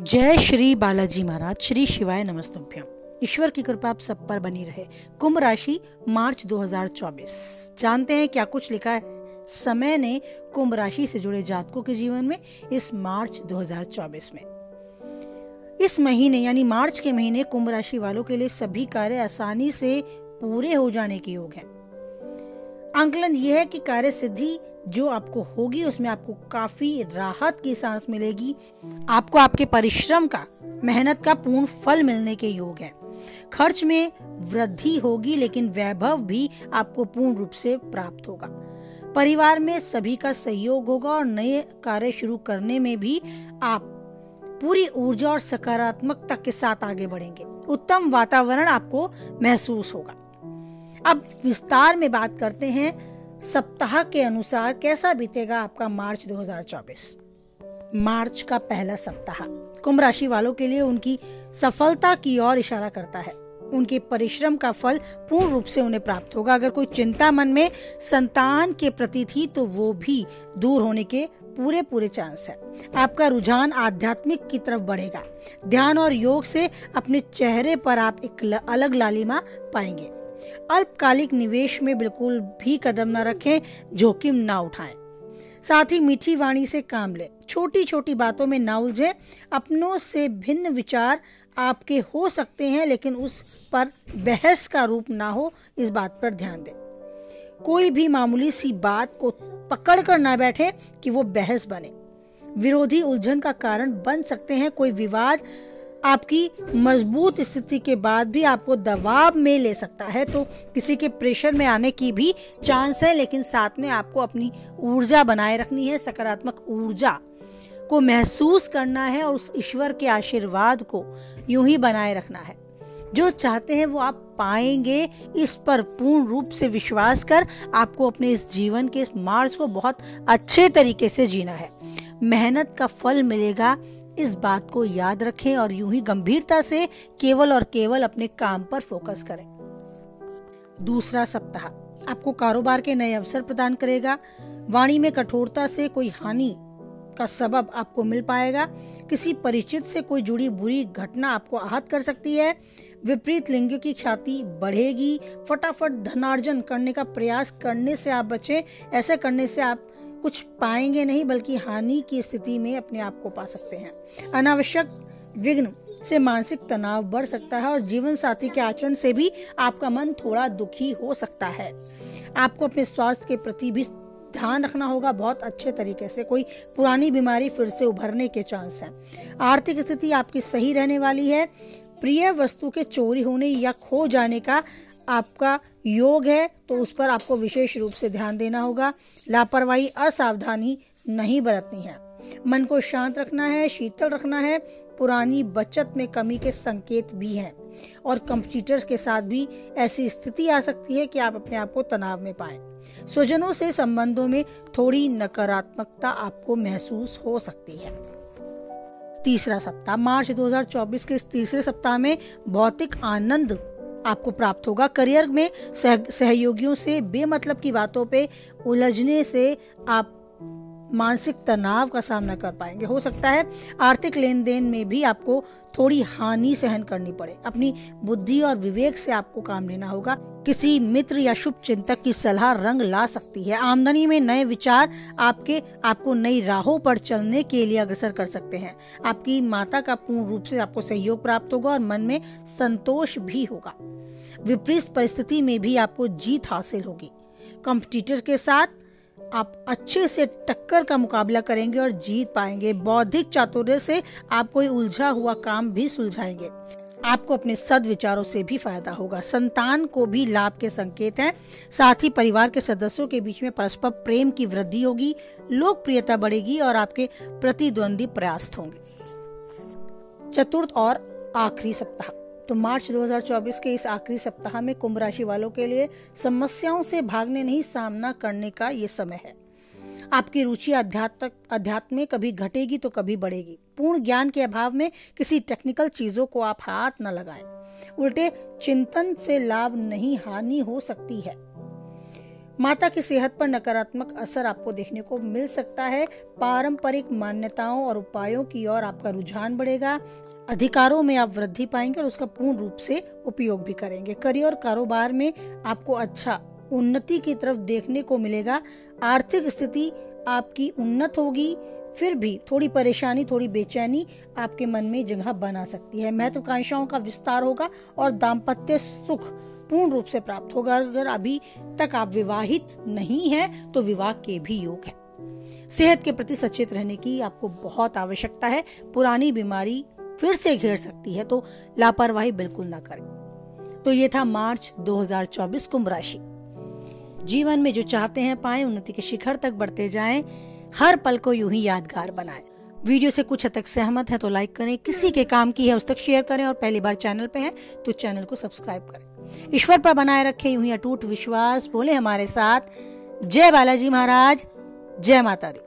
जय श्री बालाजी महाराज। श्री शिवाय नमस्तुभ्यम। ईश्वर की कृपा आप सब पर बनी रहे। कुंभ राशि मार्च 2024। जानते हैं क्या कुछ लिखा है समय ने कुंभ राशि से जुड़े जातकों के जीवन में इस मार्च 2024 में। इस महीने यानी मार्च के महीने कुंभ राशि वालों के लिए सभी कार्य आसानी से पूरे हो जाने के योग है। आंकलन यह है कि कार्य सिद्धि जो आपको होगी उसमें आपको काफी राहत की सांस मिलेगी। आपको आपके परिश्रम का, मेहनत का पूर्ण फल मिलने के योग है। खर्च में वृद्धि होगी लेकिन वैभव भी आपको पूर्ण रूप से प्राप्त होगा। परिवार में सभी का सहयोग होगा और नए कार्य शुरू करने में भी आप पूरी ऊर्जा और सकारात्मकता के साथ आगे बढ़ेंगे। उत्तम वातावरण आपको महसूस होगा। अब विस्तार में बात करते हैं सप्ताह के अनुसार कैसा बीतेगा आपका मार्च 2024। मार्च का पहला सप्ताह कुंभ राशि वालों के लिए उनकी सफलता की ओर इशारा करता है। उनके परिश्रम का फल पूर्ण रूप से उन्हें प्राप्त होगा। अगर कोई चिंता मन में संतान के प्रति थी तो वो भी दूर होने के पूरे चांस है। आपका रुझान आध्यात्मिक की तरफ बढ़ेगा। ध्यान और योग से अपने चेहरे पर आप एक अलग लालिमा पाएंगे। अल्पकालिक निवेश में बिल्कुल भी कदम न रखें, जोखिम न उठाएं। साथ ही मीठी वाणी से काम लें। छोटी छोटी बातों में न उलझें। अपनों से भिन्न विचार आपके हो सकते हैं लेकिन उस पर बहस का रूप ना हो, इस बात पर ध्यान दें। कोई भी मामूली सी बात को पकड़ कर ना बैठे कि वो बहस बने। विरोधी उलझन का कारण बन सकते हैं। कोई विवाद आपकी मजबूत स्थिति के बाद भी आपको दबाव में ले सकता है, तो किसी के प्रेशर में आने की भी चांस है। लेकिन साथ में आपको अपनी ऊर्जा बनाए रखनी है, सकारात्मक ऊर्जा को महसूस करना है और उस ईश्वर के आशीर्वाद को यूं ही बनाए रखना है। जो चाहते हैं वो आप पाएंगे। इस पर पूर्ण रूप से विश्वास कर आपको अपने इस जीवन के इस मार्च को बहुत अच्छे तरीके से जीना है। मेहनत का फल मिलेगा, इस बात को याद रखें और यूं ही गंभीरता से केवल और केवल अपने काम पर फोकस करें। दूसरा सप्ताह आपको कारोबार के नए अवसर प्रदान करेगा। वाणी में कठोरता से कोई हानि का सबब आपको मिल पाएगा। किसी परिचित से कोई जुड़ी बुरी घटना आपको आहत कर सकती है। विपरीत लिंग की ख्याति बढ़ेगी। फटाफट धनार्जन करने का प्रयास करने से आप बचें। ऐसे करने से आप कुछ पाएंगे नहीं बल्कि हानि की स्थिति में अपने आप को पा सकते हैं। अनावश्यक विघ्न से मानसिक तनाव बढ़ सकता है और जीवन साथी के आचरण से भी आपका मन थोड़ा दुखी हो सकता है। आपको अपने स्वास्थ्य के प्रति भी ध्यान रखना होगा बहुत अच्छे तरीके से। कोई पुरानी बीमारी फिर से उभरने के चांस है। आर्थिक स्थिति आपकी सही रहने वाली है। प्रिय वस्तु के चोरी होने या खो जाने का आपका योग है, तो उस पर आपको विशेष रूप से ध्यान देना होगा। लापरवाही, असावधानी नहीं बरतनी है। मन को शांत रखना है, शीतल रखना है। पुरानी बचत में कमी के संकेत भी हैं और कंप्यूटर्स के साथ भी ऐसी स्थिति आ सकती है कि आप अपने आप को तनाव में पाएं। स्वजनों से संबंधों में थोड़ी नकारात्मकता आपको महसूस हो सकती है। तीसरा सप्ताह मार्च 2024 के इस तीसरे सप्ताह में भौतिक आनंद आपको प्राप्त होगा। करियर में सहयोगियों से बेमतलब की बातों पे उलझने से आप मानसिक तनाव का सामना कर पाएंगे। हो सकता है आर्थिक लेन देन में भी आपको थोड़ी हानि सहन करनी पड़े। अपनी बुद्धि और विवेक से आपको काम लेना होगा। किसी मित्र या शुभ चिंतक की सलाह रंग ला सकती है। आमदनी में नए विचार आपको नई राहों पर चलने के लिए अग्रसर कर सकते हैं। आपकी माता का पूर्ण रूप से आपको सहयोग प्राप्त होगा और मन में संतोष भी होगा। विपरीत परिस्थिति में भी आपको जीत हासिल होगी। कंपटीटर के साथ आप अच्छे से टक्कर का मुकाबला करेंगे और जीत पाएंगे। बौद्धिक चातुर्य से आप कोई उलझा हुआ काम भी सुलझाएंगे। आपको अपने सद्विचारों से भी फायदा होगा। संतान को भी लाभ के संकेत हैं। साथ ही परिवार के सदस्यों के बीच में परस्पर प्रेम की वृद्धि होगी। लोकप्रियता बढ़ेगी और आपके प्रतिद्वंदी प्रयास होंगे। चतुर्थ और आखिरी सप्ताह तो मार्च 2024 के इस आखिरी सप्ताह में कुंभ राशि वालों के लिए समस्याओं से भागने नहीं, सामना करने का ये समय है। आपकी रुचि अध्यात्म में कभी घटेगी तो कभी बढ़ेगी। पूर्ण ज्ञान के अभाव में किसी टेक्निकल चीजों को आप हाथ न लगाएं। उल्टे चिंतन से लाभ नहीं, हानि हो सकती है। माता की सेहत पर नकारात्मक असर आपको देखने को मिल सकता है। पारंपरिक मान्यताओं और उपायों की ओर आपका रुझान बढ़ेगा। अधिकारों में आप वृद्धि पाएंगे और उसका पूर्ण रूप से उपयोग भी करेंगे। करियर और कारोबार में आपको अच्छा उन्नति की तरफ देखने को मिलेगा। आर्थिक स्थिति आपकी उन्नत होगी, फिर भी थोड़ी परेशानी, थोड़ी बेचैनी आपके मन में जगह बना सकती है। महत्वाकांक्षाओं का विस्तार होगा और दाम्पत्य सुख पूर्ण रूप से प्राप्त होगा। अगर अभी तक आप विवाहित नहीं हैं तो विवाह के भी योग है। सेहत के प्रति सचेत रहने की आपको बहुत आवश्यकता है। पुरानी बीमारी फिर से घेर सकती है, तो लापरवाही बिल्कुल ना करें। तो ये था मार्च 2024 कुंभ राशि। जीवन में जो चाहते हैं पाएं, उन्नति के शिखर तक बढ़ते जाएं, हर पल को यूं ही यादगार बनाएं। वीडियो से कुछ हद तक सहमत है तो लाइक करें, किसी के काम की है उस तक शेयर करें और पहली बार चैनल पे हैं तो चैनल को सब्सक्राइब करें। ईश्वर पर बनाए रखें यूं ही अटूट विश्वास। बोले हमारे साथ, जय बालाजी महाराज, जय माता दी।